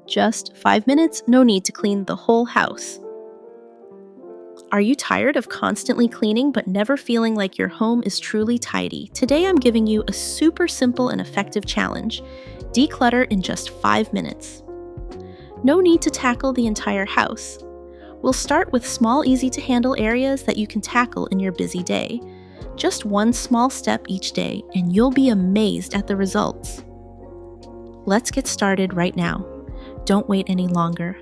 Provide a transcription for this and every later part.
Just 5 minutes, no need to clean the whole house. Are you tired of constantly cleaning but never feeling like your home is truly tidy? Today I'm giving you a super simple and effective challenge. Declutter in just 5 minutes. No need to tackle the entire house. We'll start with small, easy-to-handle areas that you can tackle in your busy day. Just one small step each day, and you'll be amazed at the results. Let's get started right now. Don't wait any longer.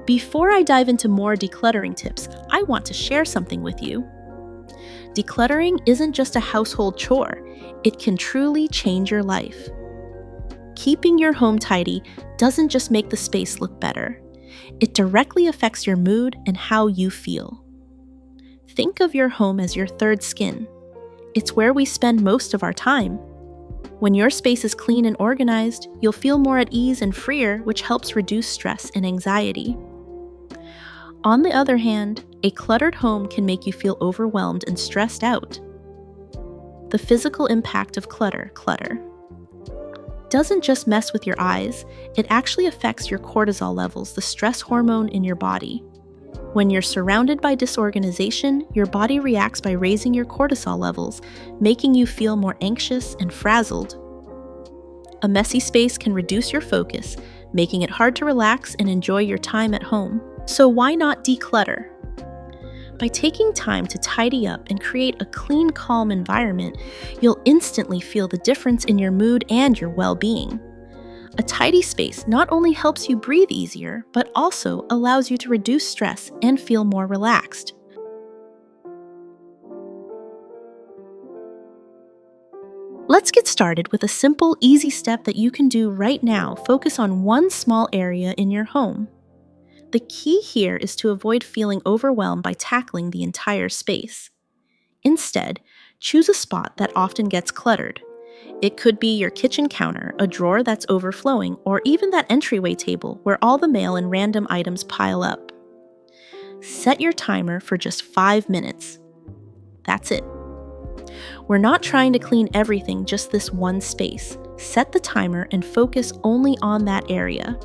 Before I dive into more decluttering tips, I want to share something with you. Decluttering isn't just a household chore, it can truly change your life. Keeping your home tidy doesn't just make the space look better, it directly affects your mood and how you feel. Think of your home as your third skin. It's where we spend most of our time. When your space is clean and organized, you'll feel more at ease and freer, which helps reduce stress and anxiety. On the other hand, a cluttered home can make you feel overwhelmed and stressed out. The physical impact of clutter doesn't just mess with your eyes, it actually affects your cortisol levels, the stress hormone in your body. When you're surrounded by disorganization, your body reacts by raising your cortisol levels, making you feel more anxious and frazzled. A messy space can reduce your focus, making it hard to relax and enjoy your time at home. So why not declutter? By taking time to tidy up and create a clean, calm environment, you'll instantly feel the difference in your mood and your well-being. A tidy space not only helps you breathe easier, but also allows you to reduce stress and feel more relaxed. Let's get started with a simple, easy step that you can do right now. Focus on one small area in your home. The key here is to avoid feeling overwhelmed by tackling the entire space. Instead, choose a spot that often gets cluttered. It could be your kitchen counter, a drawer that's overflowing, or even that entryway table where all the mail and random items pile up. Set your timer for just 5 minutes. That's it. We're not trying to clean everything, just this one space. Set the timer and focus only on that area.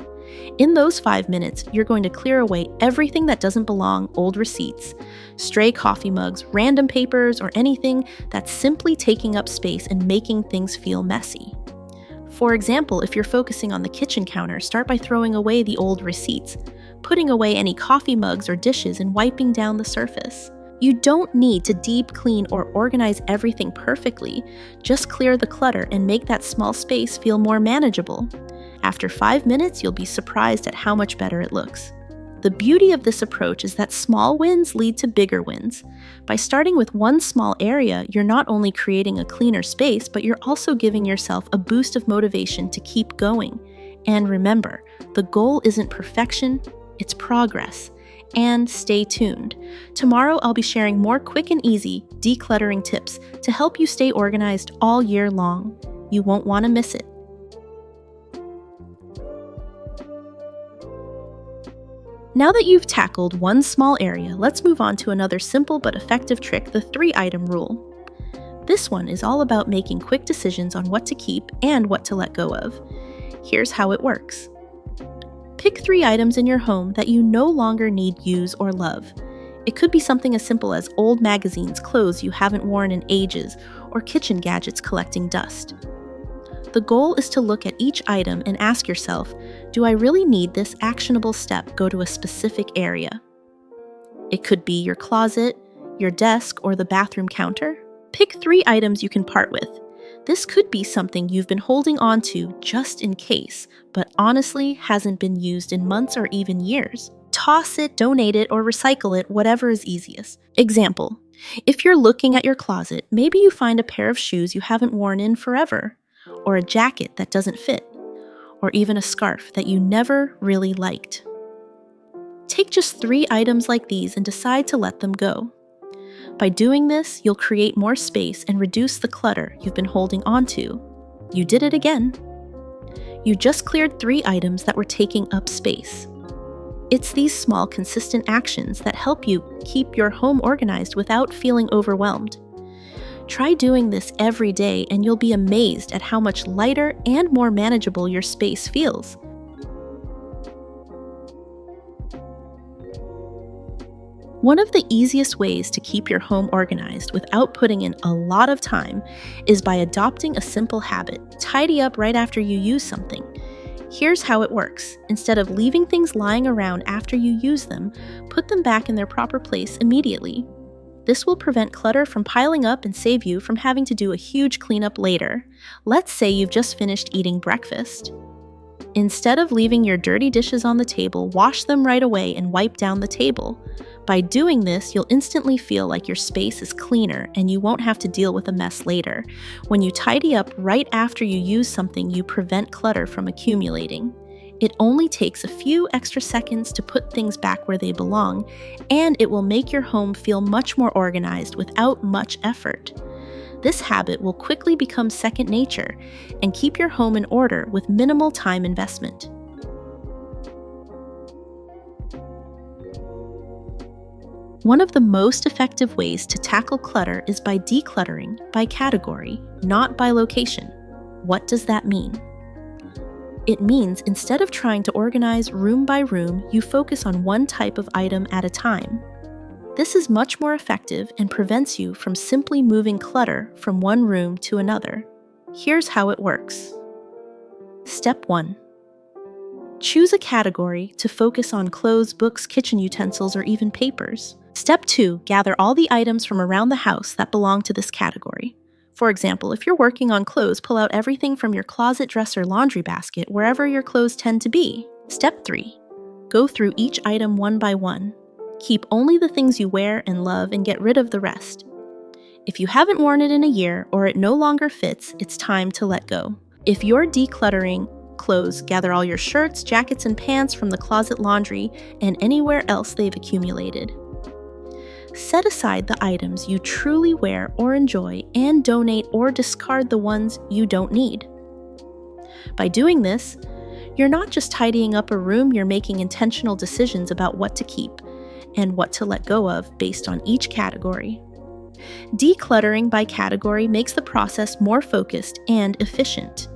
In those 5 minutes, you're going to clear away everything that doesn't belong, old receipts, stray coffee mugs, random papers, or anything that's simply taking up space and making things feel messy. For example, if you're focusing on the kitchen counter, start by throwing away the old receipts, putting away any coffee mugs or dishes, and wiping down the surface. You don't need to deep clean or organize everything perfectly. Just clear the clutter and make that small space feel more manageable. After 5 minutes, you'll be surprised at how much better it looks. The beauty of this approach is that small wins lead to bigger wins. By starting with one small area, you're not only creating a cleaner space, but you're also giving yourself a boost of motivation to keep going. And remember, the goal isn't perfection, it's progress. And stay tuned. Tomorrow I'll be sharing more quick and easy decluttering tips to help you stay organized all year long. You won't want to miss it. Now that you've tackled one small area, let's move on to another simple but effective trick, the 3-item rule. This one is all about making quick decisions on what to keep and what to let go of. Here's how it works. Pick 3 items in your home that you no longer need, use, or love. It could be something as simple as old magazines, clothes you haven't worn in ages, or kitchen gadgets collecting dust. The goal is to look at each item and ask yourself, do I really need this? Actionable step, go to a specific area. It could be your closet, your desk, or the bathroom counter. Pick 3 items you can part with. This could be something you've been holding on to just in case, but honestly hasn't been used in months or even years. Toss it, donate it, or recycle it, whatever is easiest. Example, if you're looking at your closet, maybe you find a pair of shoes you haven't worn in forever, or a jacket that doesn't fit, or even a scarf that you never really liked. Take just 3 items like these and decide to let them go. By doing this, you'll create more space and reduce the clutter you've been holding onto. You did it again. You just cleared 3 items that were taking up space. It's these small, consistent actions that help you keep your home organized without feeling overwhelmed. Try doing this every day and you'll be amazed at how much lighter and more manageable your space feels. One of the easiest ways to keep your home organized without putting in a lot of time is by adopting a simple habit: tidy up right after you use something. Here's how it works. Instead of leaving things lying around after you use them, put them back in their proper place immediately. This will prevent clutter from piling up and save you from having to do a huge cleanup later. Let's say you've just finished eating breakfast. Instead of leaving your dirty dishes on the table, wash them right away and wipe down the table. By doing this, you'll instantly feel like your space is cleaner and you won't have to deal with a mess later. When you tidy up right after you use something, you prevent clutter from accumulating. It only takes a few extra seconds to put things back where they belong, and it will make your home feel much more organized without much effort. This habit will quickly become second nature and keep your home in order with minimal time investment. One of the most effective ways to tackle clutter is by decluttering by category, not by location. What does that mean? It means instead of trying to organize room by room, you focus on one type of item at a time. This is much more effective and prevents you from simply moving clutter from one room to another. Here's how it works. Step 1. Choose a category to focus on clothes, books, kitchen utensils, or even papers. Step 2. Gather all the items from around the house that belong to this category. For example, if you're working on clothes, pull out everything from your closet, dresser, laundry basket, wherever your clothes tend to be. Step 3. Go through each item one by one. Keep only the things you wear and love and get rid of the rest. If you haven't worn it in a year or it no longer fits, it's time to let go. If you're decluttering clothes, gather all your shirts, jackets, and pants from the closet, laundry, and anywhere else they've accumulated. Set aside the items you truly wear or enjoy and donate or discard the ones you don't need. By doing this, you're not just tidying up a room, you're making intentional decisions about what to keep and what to let go of based on each category. Decluttering by category makes the process more focused and efficient.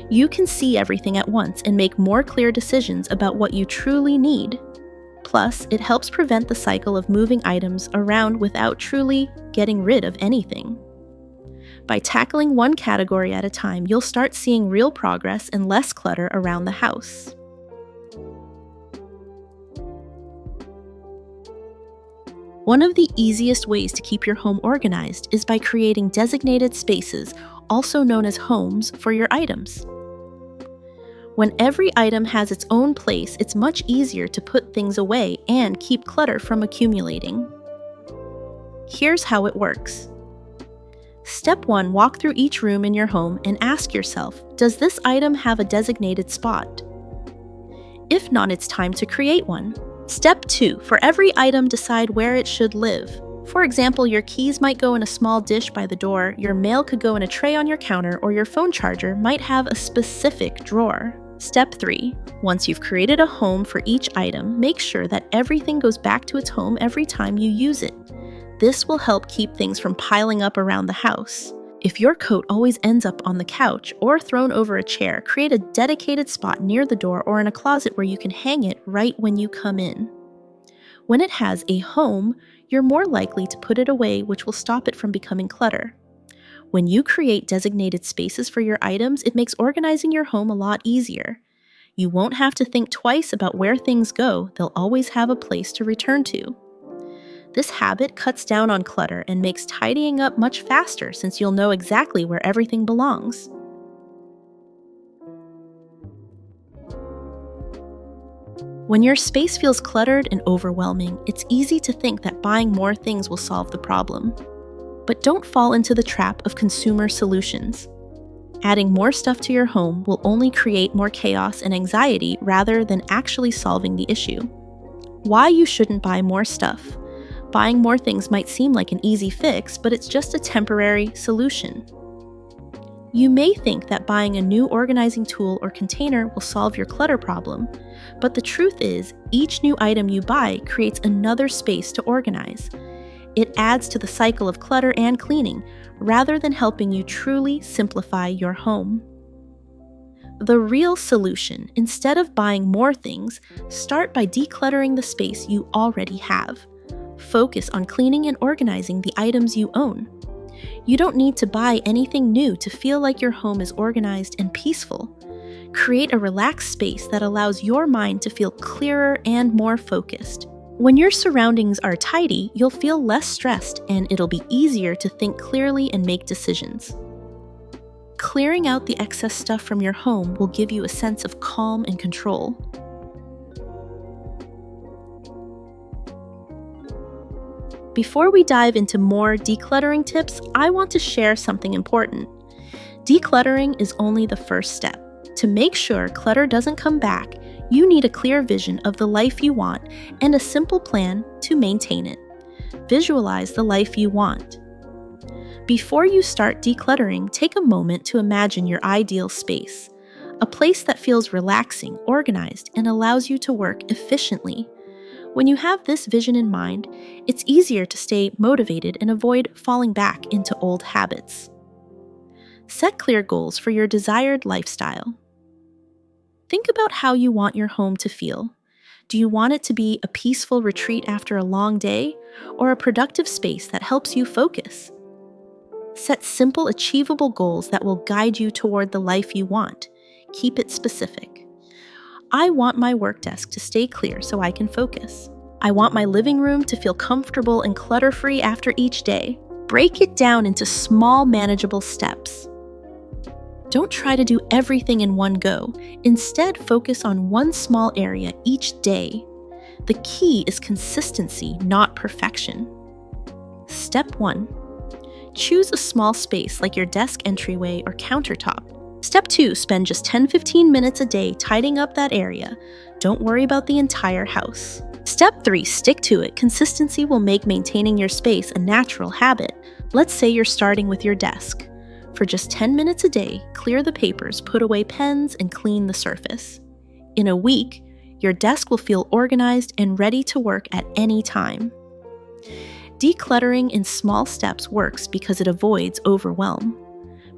You can see everything at once and make more clear decisions about what you truly need. Plus, it helps prevent the cycle of moving items around without truly getting rid of anything. By tackling one category at a time, you'll start seeing real progress and less clutter around the house. One of the easiest ways to keep your home organized is by creating designated spaces, also known as homes, for your items. When every item has its own place, it's much easier to put things away and keep clutter from accumulating. Here's how it works. Step 1. Walk through each room in your home and ask yourself, does this item have a designated spot? If not, it's time to create one. Step 2. For every item, decide where it should live. For example, your keys might go in a small dish by the door, your mail could go in a tray on your counter, or your phone charger might have a specific drawer. Step 3. Once you've created a home for each item, make sure that everything goes back to its home every time you use it. This will help keep things from piling up around the house. If your coat always ends up on the couch or thrown over a chair, create a dedicated spot near the door or in a closet where you can hang it right when you come in. When it has a home, you're more likely to put it away, which will stop it from becoming clutter. When you create designated spaces for your items, it makes organizing your home a lot easier. You won't have to think twice about where things go, they'll always have a place to return to. This habit cuts down on clutter and makes tidying up much faster since you'll know exactly where everything belongs. When your space feels cluttered and overwhelming, it's easy to think that buying more things will solve the problem. But don't fall into the trap of consumer solutions. Adding more stuff to your home will only create more chaos and anxiety rather than actually solving the issue. Why you shouldn't buy more stuff. Buying more things might seem like an easy fix, but it's just a temporary solution. You may think that buying a new organizing tool or container will solve your clutter problem, but the truth is, each new item you buy creates another space to organize. It adds to the cycle of clutter and cleaning, rather than helping you truly simplify your home. The real solution, instead of buying more things, start by decluttering the space you already have. Focus on cleaning and organizing the items you own. You don't need to buy anything new to feel like your home is organized and peaceful. Create a relaxed space that allows your mind to feel clearer and more focused. When your surroundings are tidy, you'll feel less stressed and it'll be easier to think clearly and make decisions. Clearing out the excess stuff from your home will give you a sense of calm and control. Before we dive into more decluttering tips, I want to share something important. Decluttering is only the first step. To make sure clutter doesn't come back, you need a clear vision of the life you want and a simple plan to maintain it. Visualize the life you want. Before you start decluttering, take a moment to imagine your ideal space, a place that feels relaxing, organized, and allows you to work efficiently. When you have this vision in mind, it's easier to stay motivated and avoid falling back into old habits. Set clear goals for your desired lifestyle. Think about how you want your home to feel. Do you want it to be a peaceful retreat after a long day, or a productive space that helps you focus? Set simple, achievable goals that will guide you toward the life you want. Keep it specific. I want my work desk to stay clear so I can focus. I want my living room to feel comfortable and clutter-free after each day. Break it down into small, manageable steps. Don't try to do everything in one go. Instead, focus on one small area each day. The key is consistency, not perfection. Step 1. Choose a small space like your desk entryway or countertop. Step 2, spend just 10-15 minutes a day tidying up that area. Don't worry about the entire house. Step 3, stick to it. Consistency will make maintaining your space a natural habit. Let's say you're starting with your desk. For just 10 minutes a day, clear the papers, put away pens, and clean the surface. In a week, your desk will feel organized and ready to work at any time. Decluttering in small steps works because it avoids overwhelm.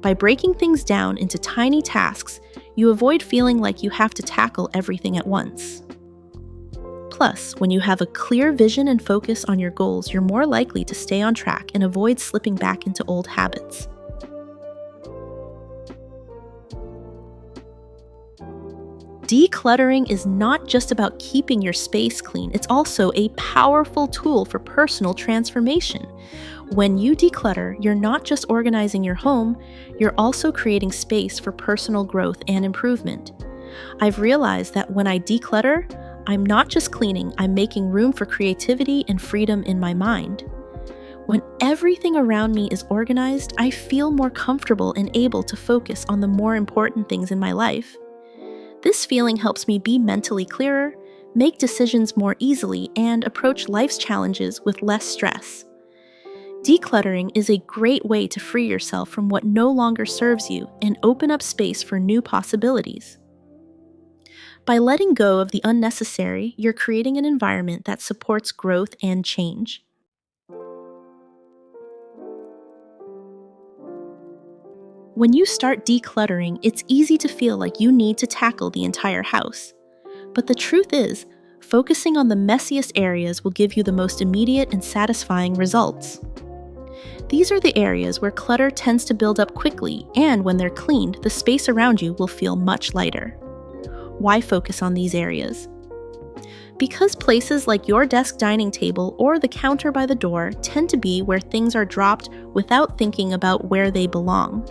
By breaking things down into tiny tasks, you avoid feeling like you have to tackle everything at once. Plus, when you have a clear vision and focus on your goals, you're more likely to stay on track and avoid slipping back into old habits. Decluttering is not just about keeping your space clean, it's also a powerful tool for personal transformation. When you declutter, you're not just organizing your home, you're also creating space for personal growth and improvement. I've realized that when I declutter, I'm not just cleaning, I'm making room for creativity and freedom in my mind. When everything around me is organized, I feel more comfortable and able to focus on the more important things in my life. This feeling helps me be mentally clearer, make decisions more easily, and approach life's challenges with less stress. Decluttering is a great way to free yourself from what no longer serves you and open up space for new possibilities. By letting go of the unnecessary, you're creating an environment that supports growth and change. When you start decluttering, it's easy to feel like you need to tackle the entire house. But the truth is, focusing on the messiest areas will give you the most immediate and satisfying results. These are the areas where clutter tends to build up quickly, and when they're cleaned, the space around you will feel much lighter. Why focus on these areas? Because places like your desk dining table or the counter by the door tend to be where things are dropped without thinking about where they belong.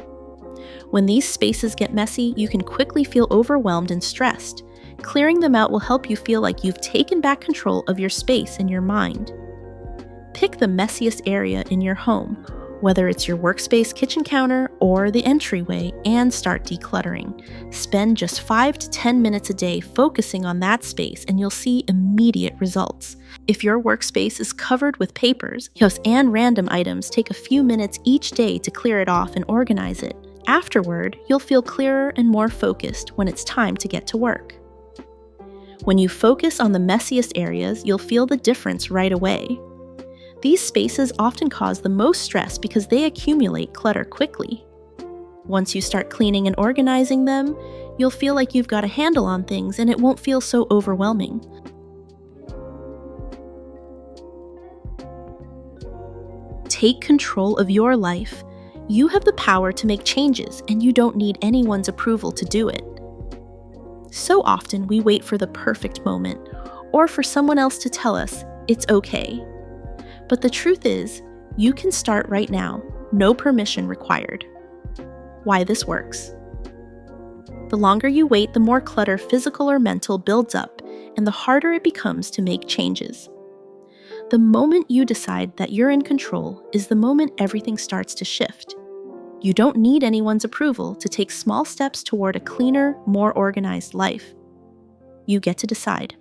When these spaces get messy, you can quickly feel overwhelmed and stressed. Clearing them out will help you feel like you've taken back control of your space and your mind. Pick the messiest area in your home, whether it's your workspace, kitchen counter, or the entryway, and start decluttering. Spend just 5 to 10 minutes a day focusing on that space, and you'll see immediate results. If your workspace is covered with papers and random items, take a few minutes each day to clear it off and organize it. Afterward, you'll feel clearer and more focused when it's time to get to work. When you focus on the messiest areas, you'll feel the difference right away. These spaces often cause the most stress because they accumulate clutter quickly. Once you start cleaning and organizing them, you'll feel like you've got a handle on things and it won't feel so overwhelming. Take control of your life. You have the power to make changes, and you don't need anyone's approval to do it. So often we wait for the perfect moment, or for someone else to tell us it's okay. But the truth is, you can start right now, no permission required. Why this works. The longer you wait, the more clutter, physical or mental, builds up, and the harder it becomes to make changes. The moment you decide that you're in control is the moment everything starts to shift. You don't need anyone's approval to take small steps toward a cleaner, more organized life. You get to decide.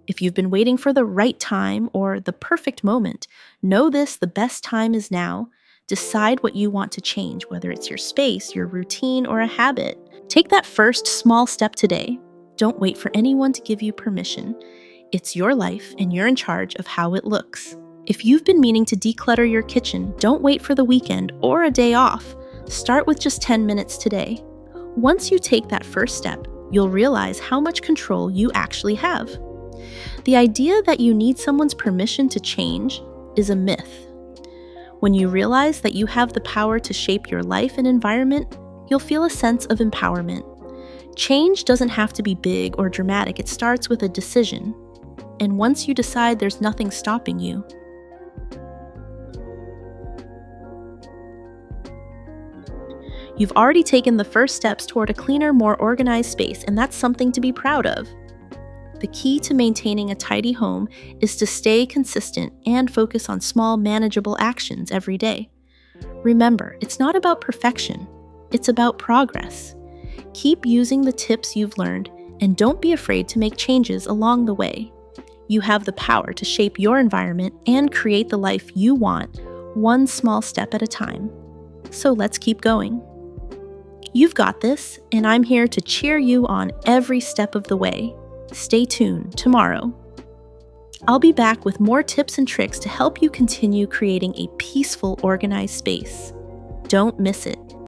If you've been waiting for the right time or the perfect moment, know this: the best time is now. Decide what you want to change, whether it's your space, your routine, or a habit. Take that first small step today. Don't wait for anyone to give you permission. It's your life, and you're in charge of how it looks. If you've been meaning to declutter your kitchen, don't wait for the weekend or a day off. Start with just 10 minutes today. Once you take that first step, you'll realize how much control you actually have. The idea that you need someone's permission to change is a myth. When you realize that you have the power to shape your life and environment, you'll feel a sense of empowerment. Change doesn't have to be big or dramatic. It starts with a decision. And once you decide, there's nothing stopping you. You've already taken the first steps toward a cleaner, more organized space, and that's something to be proud of. The key to maintaining a tidy home is to stay consistent and focus on small, manageable actions every day. Remember, it's not about perfection, it's about progress. Keep using the tips you've learned, and don't be afraid to make changes along the way. You have the power to shape your environment and create the life you want, one small step at a time. So let's keep going. You've got this, and I'm here to cheer you on every step of the way. Stay tuned tomorrow. I'll be back with more tips and tricks to help you continue creating a peaceful, organized space. Don't miss it.